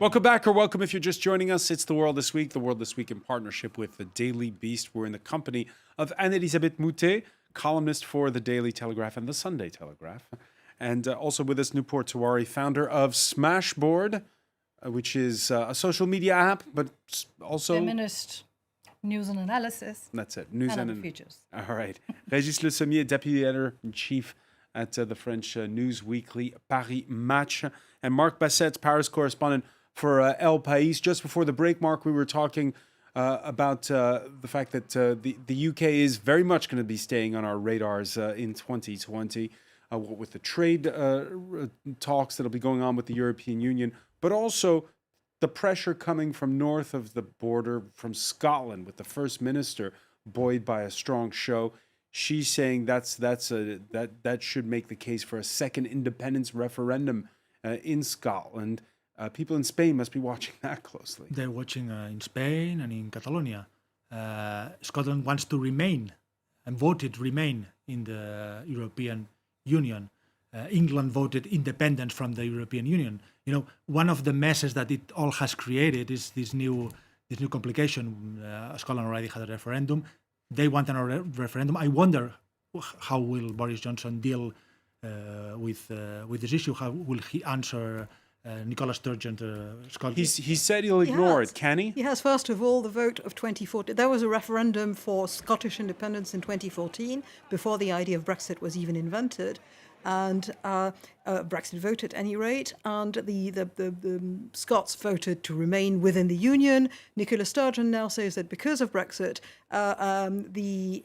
Welcome back, or welcome if you're just joining us. It's The World This Week. The World This Week in partnership with The Daily Beast. We're in the company of Anne-Elisabeth Moutet, columnist for The Daily Telegraph and The Sunday Telegraph. And also with us, Nupur Tiwari, founder of Smashboard, which is a social media app, but also... Feminist news and analysis. That's it. News and features. All right. Régis Le Sommier, deputy editor-in-chief at the French news weekly Paris Match. And Marc Basset, Paris correspondent for El País. Just before the break, Mark, we were talking about the fact that the UK is very much going to be staying on our radars in 2020 with the trade talks that'll be going on with the European Union, but also the pressure coming from north of the border from Scotland with the First Minister buoyed by a strong show. She's saying that should make the case for a second independence referendum in Scotland. People in Spain must be watching that closely. They're watching in Spain and in Catalonia. Scotland wants to remain and voted remain in the European Union. England voted independent from the European Union. You know, one of the messes that it all has created is this new complication. Scotland already had a referendum. They want another referendum. I wonder how will Boris Johnson deal with this issue. How will he answer Nicola Sturgeon, Scotland? He said he'll ignore it, can he? He has, first of all, the vote of 2014. There was a referendum for Scottish independence in 2014, before the idea of Brexit was even invented. And Brexit vote at any rate, and the Scots voted to remain within the Union. Nicola Sturgeon now says that because of Brexit, the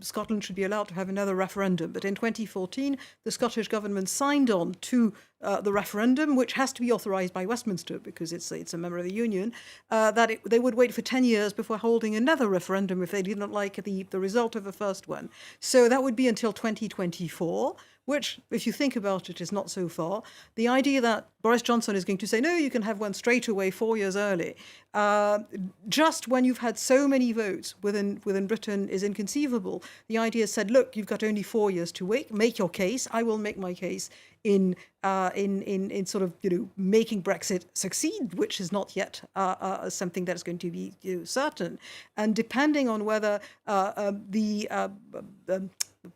Scotland should be allowed to have another referendum. But in 2014, the Scottish government signed on to the referendum, which has to be authorised by Westminster because it's a member of the Union, that they would wait for 10 years before holding another referendum if they didn't like the result of the first one. So that would be until 2024. Which, if you think about it, is not so far. The idea that Boris Johnson is going to say, no, you can have one straight away 4 years early, just when you've had so many votes within Britain is inconceivable. The idea said, look, you've got only 4 years to wait, make your case. I will make my case in sort of, making Brexit succeed, which is not yet something that is going to be certain. And depending on whether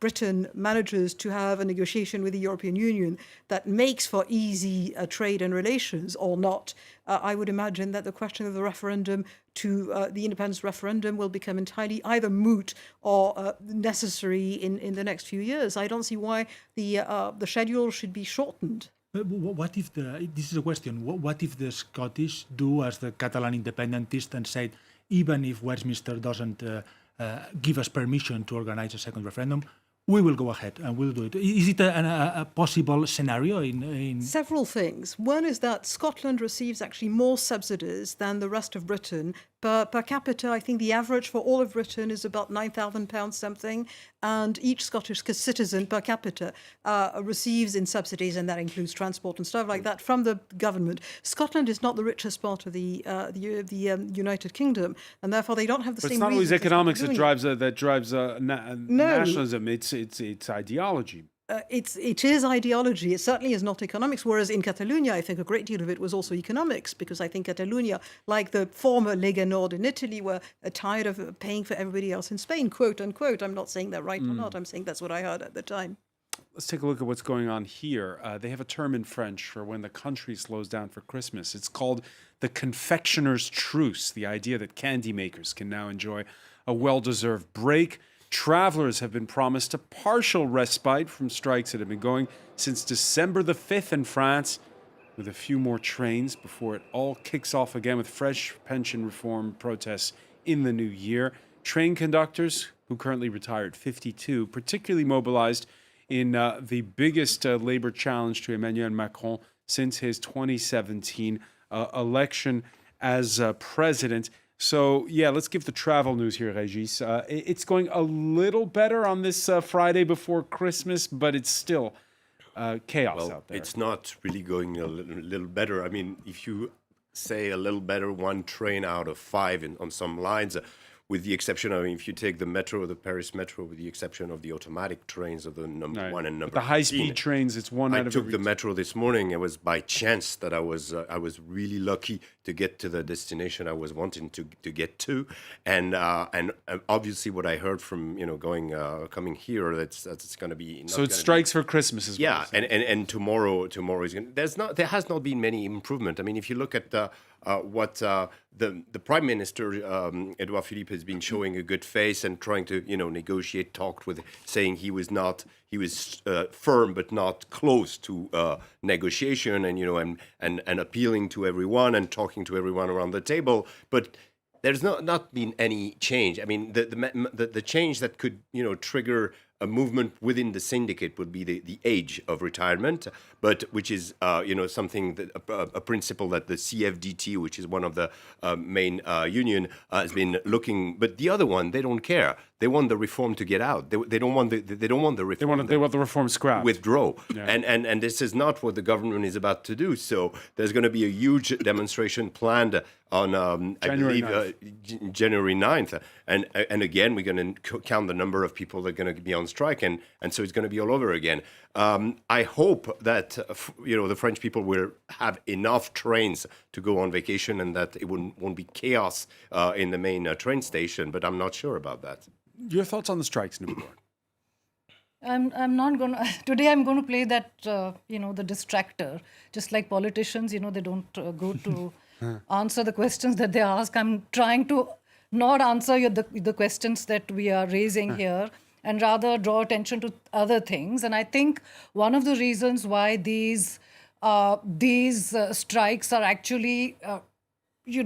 Britain manages to have a negotiation with the European Union that makes for easy trade and relations or not, I would imagine that the question of the referendum to the independence referendum will become entirely either moot or necessary in the next few years. I don't see why the schedule should be shortened. But what if this is a question, what if the Scottish do as the Catalan independentists and say, even if Westminster doesn't give us permission to organize a second referendum, we will go ahead and we'll do it. Is it a possible scenario in... Several things. One is that Scotland receives actually more subsidies than the rest of Britain. Per capita, I think the average for all of Britain is about £9,000 something, and each Scottish citizen per capita receives in subsidies, and that includes transport and stuff like that, from the government. Scotland is not the richest part of the United Kingdom, and therefore they don't have the same. But it's not always economics that drives nationalism. It's ideology. It is ideology. It certainly is not economics. Whereas in Catalonia, I think a great deal of it was also economics, because I think Catalonia, like the former Lega Nord in Italy, were tired of paying for everybody else in Spain, quote unquote. I'm not saying that right or not. I'm saying that's what I heard at the time. Let's take a look at what's going on here. They have a term in French for when the country slows down for Christmas. It's called the confectioner's truce, the idea that candy makers can now enjoy a well-deserved break. Travelers have been promised a partial respite from strikes that have been going since December the 5th in France, with a few more trains before it all kicks off again with fresh pension reform protests in the new year. Train conductors, who currently retired 52, particularly mobilized in the biggest labor challenge to Emmanuel Macron since his 2017 election as president. So, yeah, let's give the travel news here, Régis. It's going a little better on this Friday before Christmas, but it's still chaos out there. It's not really going a little better. I mean, if you say a little better, one train out of five on some lines, with the exception of, if you take the metro, the Paris metro, with the exception of the automatic trains of the number Right. 1 and number But the high-speed 15. trains, it's one I out of took every the metro this morning. It was by chance that I was really lucky to get to the destination I was wanting to get to, and obviously what I heard from coming here, that's going to be not So it gonna strikes for Christmas as well. yeah, and tomorrow is going. There has not been many improvement. I mean, if you look at what the Prime Minister Edouard Philippe has been showing a good face and trying to negotiate, talked with, saying he was firm but not close to negotiation, and appealing to everyone and talking to everyone around the table, but. There's not been any change. I mean, the change that could trigger a movement within the syndicate would be the age of retirement, but which is something that a principle that the CFDT, which is one of the main union, has been looking. But the other one, they don't care. They want the reform to get out. They don't want the reform. They want the reform scrapped. Withdraw, and this is not what the government is about to do. So there's going to be a huge demonstration planned on January 9th, and again we're going to count the number of people that are going to be on strike, and so it's going to be all over again. I hope that the French people will have enough trains to go on vacation, and that it won't be chaos in the main train station. But I'm not sure about that. Your thoughts on the strikes, Nubor? I'm not going to, today I'm going to play that, the distractor. Just like politicians, they don't go to answer the questions that they ask. I'm trying to not answer the questions that we are raising here, and rather draw attention to other things. And I think one of the reasons why these strikes are actually,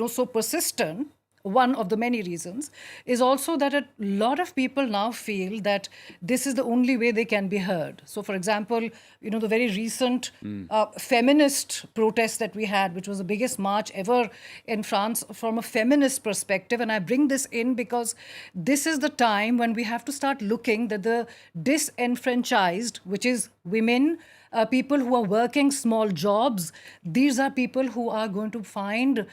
so persistent, one of the many reasons, is also that a lot of people now feel that this is the only way they can be heard. So, for example, the very recent feminist protest that we had, which was the biggest march ever in France from a feminist perspective. And I bring this in because this is the time when we have to start looking that the disenfranchised, which is women, people who are working small jobs, these are people who are going to find...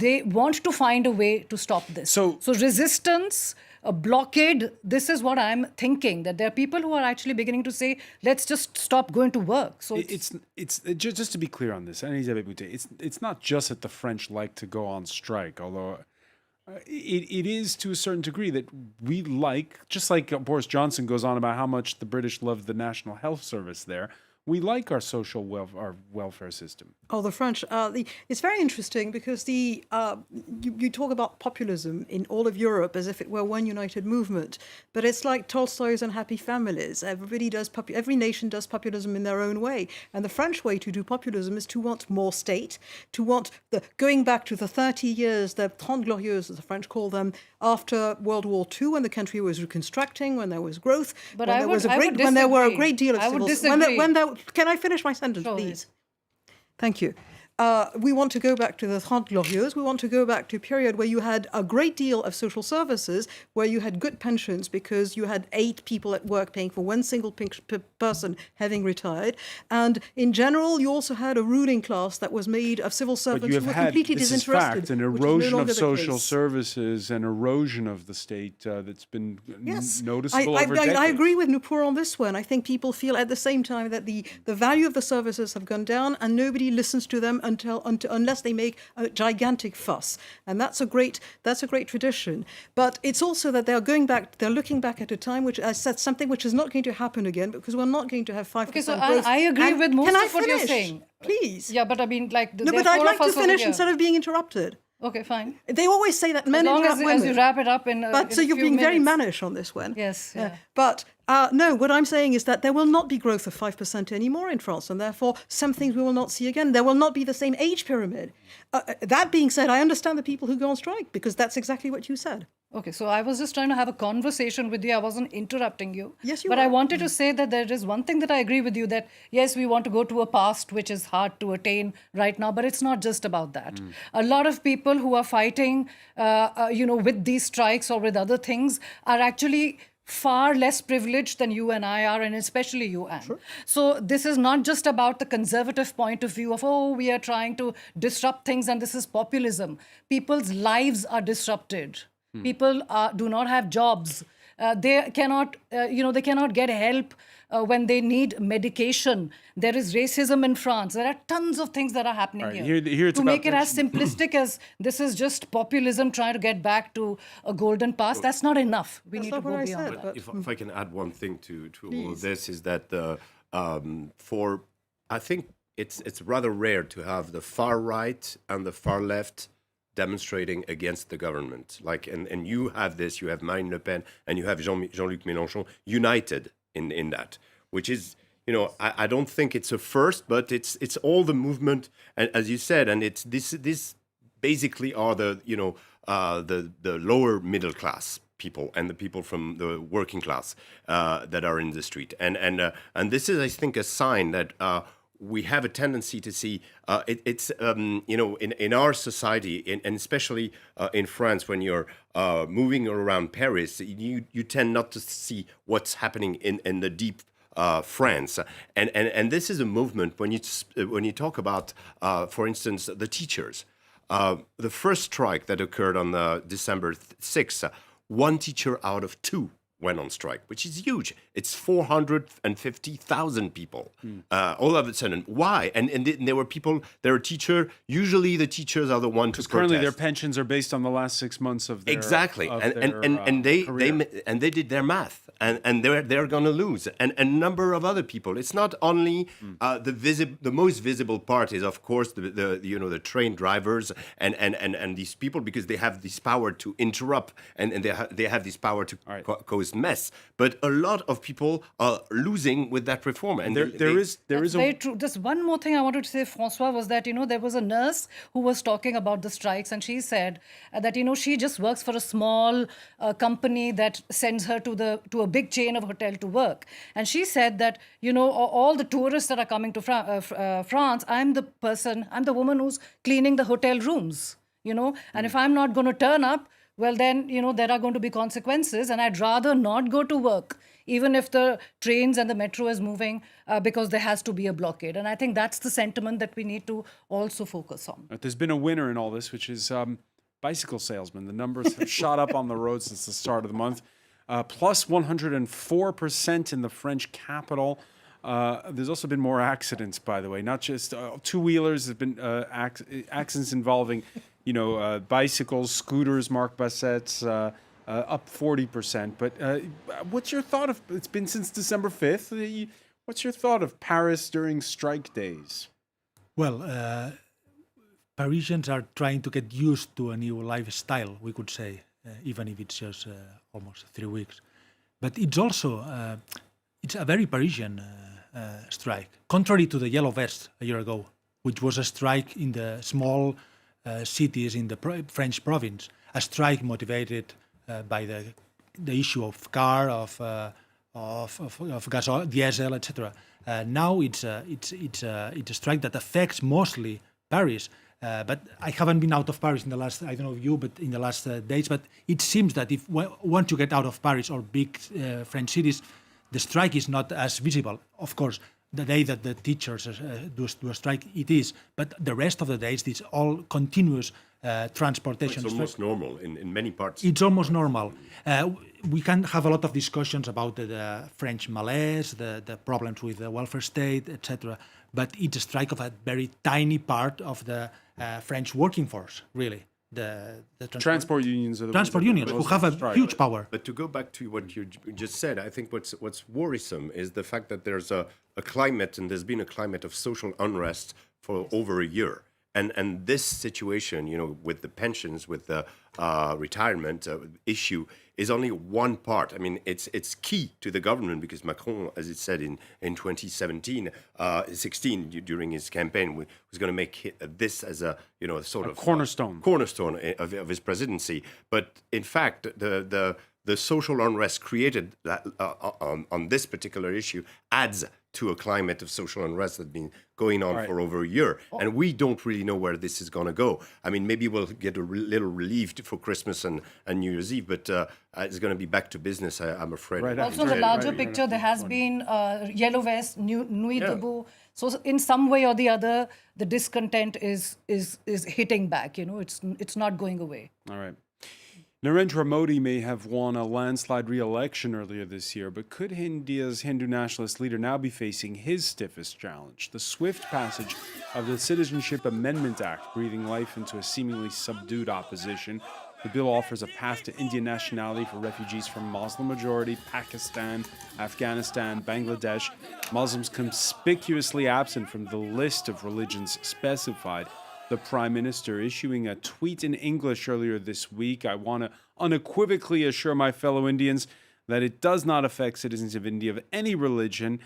they want to find a way to stop this. So resistance, a blockade, this is what I'm thinking, that there are people who are actually beginning to say, let's just stop going to work. So it's just to be clear on this, it's not just that the French like to go on strike, although it is to a certain degree that we like, just like Boris Johnson goes on about how much the British love the National Health Service there, we like our social welfare system. Oh, the French. It's very interesting because you talk about populism in all of Europe as if it were one united movement, but it's like Tolstoy's Unhappy Families. Every nation does populism in their own way, and the French way to do populism is to want more state, to want going back to the 30 years, the Trente Glorieuses, as the French call them, after World War II, when the country was reconstructing, when there was growth, but when there were a great deal of civil. Can I finish my sentence, Sure. please? Thank you. We want to go back to the Trente Glorieuses. We want to go back to a period where you had a great deal of social services, where you had good pensions because you had 8 people at work paying for one single person having retired. And in general, you also had a ruling class that was made of civil servants who were completely disinterested. This is fact, an erosion of social services, an erosion of the state that's been noticeable over decades. I agree with Nupur on this one. I think people feel at the same time that the value of the services have gone down and nobody listens to them unless they make a gigantic fuss, and that's a great tradition. But it's also that they're looking back at a time which I said something which is not going to happen again, because we're not going to have 5% okay, so growth. I agree with most of what you're saying. Please. Yeah, but I mean, like, no, but I'd like to finish instead of being interrupted. Okay, fine. They always say that men interrupt women. As you wrap it up in But so you're being very mannish on this one. Yes. Yeah. But no, what I'm saying is that there will not be growth of 5% anymore in France, and therefore some things we will not see again. There will not be the same age pyramid. That being said, I understand the people who go on strike, because that's exactly what you said. Okay, so I was just trying to have a conversation with you. I wasn't interrupting you. Yes, you But were. I wanted to say that there is one thing that I agree with you, that yes, we want to go to a past which is hard to attain right now, but it's not just about that. A lot of people who are fighting, with these strikes or with other things are actually far less privileged than you and I are, and especially you, Anne. Sure. So this is not just about the conservative point of view of, we are trying to disrupt things and this is populism. People's lives are disrupted. People do not have jobs. They cannot, they cannot get help when they need medication. There is racism in France. There are tons of things that are happening All right, here. here it's To about make it as simplistic as this is just populism trying to get back to a golden past, that's not enough. We need to not what go I beyond said, that. but- If I can add one thing to all of this, is that I think it's rather rare to have the far right and the far left demonstrating against the government. And you have this, you have Marine Le Pen and you have Jean-Luc Mélenchon united in that, which is, I don't think it's a first, but it's all the movement, and as you said, and it's this basically are the lower middle class people and the people from the working class that are in the street, and this is, I think, a sign that we have a tendency to see in our society, and especially in France, when you're moving around Paris, you tend not to see what's happening in the deep France, and this is a movement when you talk about, for instance, the teachers. The first strike that occurred on December 6th, one teacher out of two went on strike, which is huge. It's 450,000 people all of a sudden. Why? And there were people, there were teachers. Usually the teachers are the ones who currently their protest. pensions are based on the last 6 months of their Exactly, of and their, they did their math, and they're going to lose, and a number of other people. It's not only the most visible part is, of course, the train drivers and these people, because they have this power to interrupt, and they have this power to cause mess. But a lot of people are losing with that reform, and there is That's very true. Just one more thing I wanted to say, Francois, was that, there was a nurse who was talking about the strikes, and she said that, she just works for a small company that sends her to a big chain of hotel to work. And she said that, all the tourists that are coming to France, I'm the woman who's cleaning the hotel rooms, and if I'm not going to turn up, well, then, there are going to be consequences, and I'd rather not go to work, even if the trains and the metro is moving, because there has to be a blockade. And I think that's the sentiment that we need to also focus on. There's been a winner in all this, which is bicycle salesmen. The numbers have shot up on the road since the start of the month, plus 104% in the French capital. There's also been more accidents, by the way, not just two-wheelers. There's been accidents involving, bicycles, scooters, Marc Basset's, up 40%. But what's your thought of, it's been since December 5th, what's your thought of Paris during strike days? Well, Parisians are trying to get used to a new lifestyle, we could say, even if it's just almost 3 weeks. But it's also, it's a very Parisian strike, contrary to the Yellow Vest a year ago, which was a strike in the small cities in the French province, a strike motivated by the issue of car, of gas, diesel, etc. Now it's a strike that affects mostly Paris. But I haven't been out of Paris in the last, I don't know you, but in the last days. But it seems that if once you get out of Paris or big French cities, the strike is not as visible. Of course, the day that the teachers do a strike, it is. But the rest of the days, it's all continuous transportation. It's almost normal in many parts. It's almost normal. We can have a lot of discussions about the French malaise, the problems with the welfare state, etc. But it's a strike of a very tiny part of the French working force, really. The Transport unions are the transport unions who have a huge power. But to go back to what you just said, I think what's worrisome is the fact that there's a climate, and there's been a climate of social unrest for over a year. And this situation, with the pensions, with the retirement issue, is only one part. I mean, it's key to the government, because Macron, as it said in 2016 during his campaign, was going to make this as a sort of cornerstone of his presidency. But in fact, the social unrest created on this particular issue adds to a climate of social unrest that's been going on for over a year. And we don't really know where this is going to go. I mean, maybe we'll get a little relief for Christmas and New Year's Eve, but it's going to be back to business, I'm afraid. Right. Also, in the larger picture, there has been Yellow Vest, Nuit debout. So in some way or the other, the discontent is hitting back. It's not going away. All right. Narendra Modi may have won a landslide re-election earlier this year, but could India's Hindu nationalist leader now be facing his stiffest challenge? The swift passage of the Citizenship Amendment Act, breathing life into a seemingly subdued opposition. The bill offers a path to Indian nationality for refugees from Muslim-majority Pakistan, Afghanistan, Bangladesh. Muslims conspicuously absent from the list of religions specified. The Prime Minister issuing a tweet in English earlier this week. I want to unequivocally assure my fellow Indians that it does not affect citizens of India of any religion.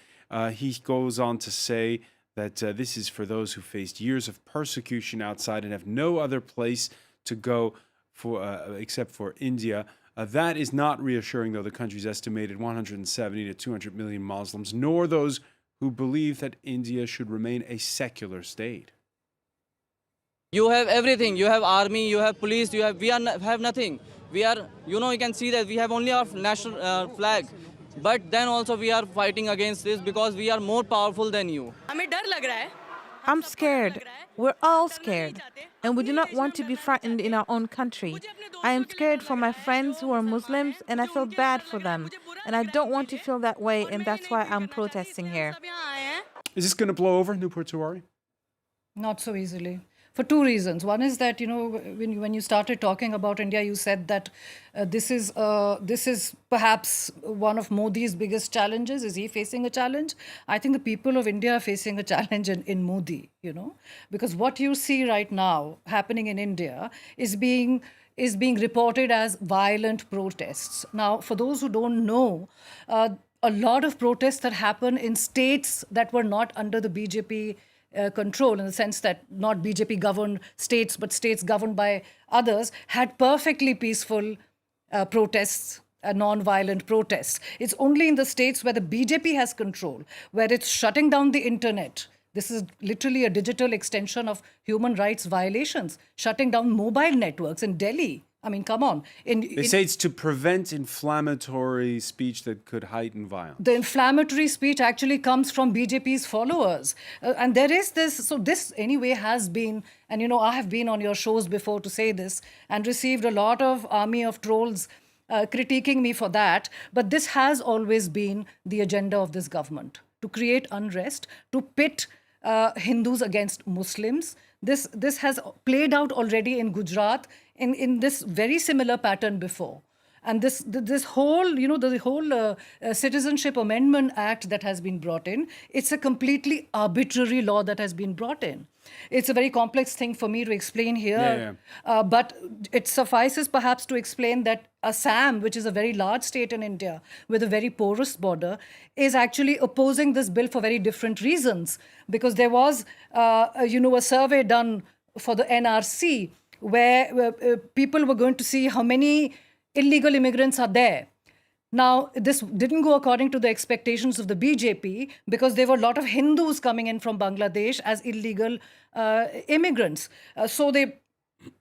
He goes on to say that this is for those who faced years of persecution outside and have no other place to go for except for India. That is not reassuring, though, the country's estimated 170 to 200 million Muslims, nor those who believe that India should remain a secular state. You have everything. You have army, you have police, we have nothing. We are, you can see that we have only our national flag. But then also we are fighting against this because we are more powerful than you. I'm scared. We're all scared. And we do not want to be frightened in our own country. I am scared for my friends who are Muslims, and I feel bad for them. And I don't want to feel that way, and that's why I'm protesting here. Is this going to blow over, Nupur Tiwari? Not so easily. For two reasons. One is that, when you started talking about India, you said that this is perhaps one of Modi's biggest challenges. Is he facing a challenge? I think the people of India are facing a challenge in Modi, because what you see right now happening in India is being reported as violent protests. Now, for those who don't know, a lot of protests that happen in states that were not under the BJP control, in the sense that not BJP governed states, but states governed by others, had perfectly peaceful protests, non-violent protests. It's only in the states where the BJP has control, where it's shutting down the internet. This is literally a digital extension of human rights violations, shutting down mobile networks in Delhi. I mean, come on. They say it's to prevent inflammatory speech that could heighten violence. The inflammatory speech actually comes from BJP's followers. And there is this, so this anyway has been, and I have been on your shows before to say this and received a lot of army of trolls critiquing me for that. But this has always been the agenda of this government, to create unrest, to pit Hindus against Muslims. This has played out already in Gujarat in this very similar pattern before. And this whole, the whole Citizenship Amendment Act that has been brought in, it's a completely arbitrary law that has been brought in. It's a very complex thing for me to explain here. Yeah. But it suffices perhaps to explain that Assam, which is a very large state in India with a very porous border, is actually opposing this bill for very different reasons. Because there was, a survey done for the NRC where people were going to see how many illegal immigrants are there. Now, this didn't go according to the expectations of the BJP because there were a lot of Hindus coming in from Bangladesh as illegal immigrants. So they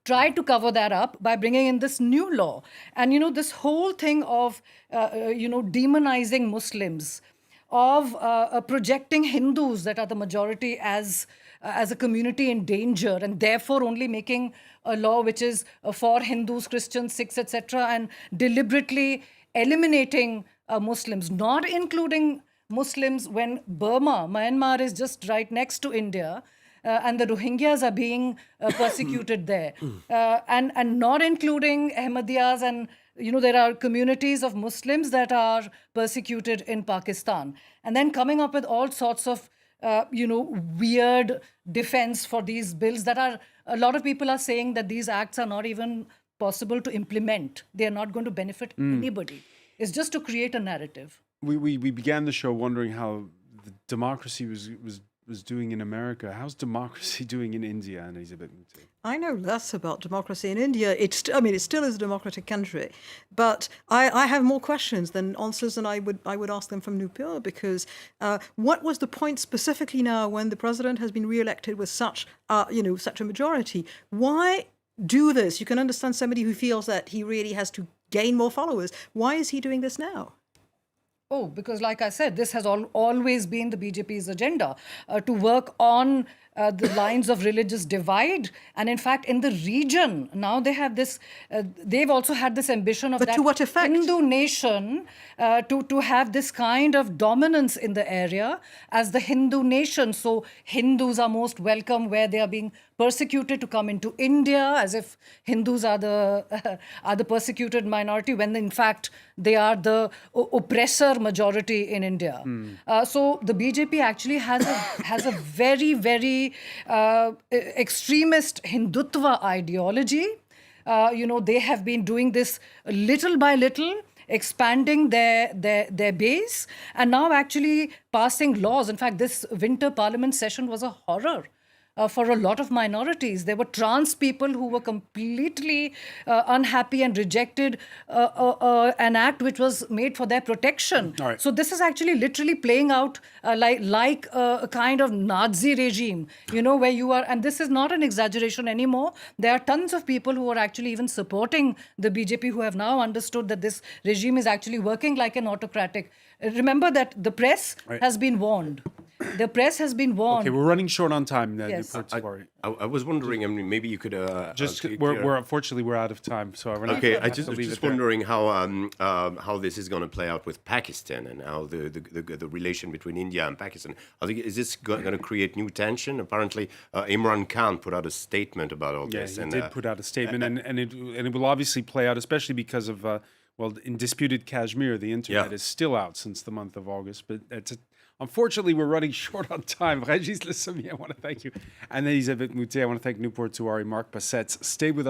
tried to cover that up by bringing in this new law. And, this whole thing of, demonizing Muslims, of projecting Hindus that are the majority as a community in danger, and therefore only making a law which is for Hindus, Christians, Sikhs, etc., and deliberately eliminating Muslims, not including Muslims when Myanmar is just right next to India, and the Rohingyas are being persecuted there, and not including Ahmadiyas, and there are communities of Muslims that are persecuted in Pakistan, and then coming up with all sorts of weird defense for these bills that are, a lot of people are saying that these acts are not even possible to implement. They are not going to benefit anybody. It's just to create a narrative. We began the show wondering how the democracy was doing in America. How's democracy doing in India, Elizabeth? I know less about democracy in India. It still is a democratic country, but I have more questions than answers, and I would ask them from Nupur, because what was the point specifically now when the president has been re-elected with such a majority? Why do this? You can understand somebody who feels that he really has to gain more followers. Why is he doing this now? Oh, because like I said, this has always been the BJP's agenda, to work on the lines of religious divide. And in fact, in the region, now they have this, they've also had this ambition of But that to what effect? Hindu nation to have this kind of dominance in the area as the Hindu nation. So Hindus are most welcome where they are being persecuted to come into India, as if Hindus are the are the persecuted minority, when in fact they are the oppressor majority in India. So the BJP actually has a very, very extremist Hindutva ideology. They have been doing this little by little, expanding their base, and now actually passing laws. In fact, this winter parliament session was a horror. For a lot of minorities. There were trans people who were completely unhappy and rejected an act which was made for their protection. All right. So this is actually literally playing out like a kind of Nazi regime, where you are, and this is not an exaggeration anymore. There are tons of people who are actually even supporting the BJP who have now understood that this regime is actually working like an autocratic. Remember that the press has been warned. The press has been warned. Okay, we're running short on time. Yes. I was wondering. I mean, maybe you could We're unfortunately we're out of time, so we're not. Okay, I have just to leave just it there. wondering how this is going to play out with Pakistan and how the relation between India and Pakistan. I think is this going to create new tension? Apparently, Imran Khan put out a statement about all Yeah, this. he and did put out a statement, and it will obviously play out, especially because of in disputed Kashmir, the internet is still out since the month of August, but unfortunately, we're running short on time. Régis Le Sommier, I want to thank you. And Elisabeth Moutet, I want to thank Newport Touari, Mark Bassett. Stay with us.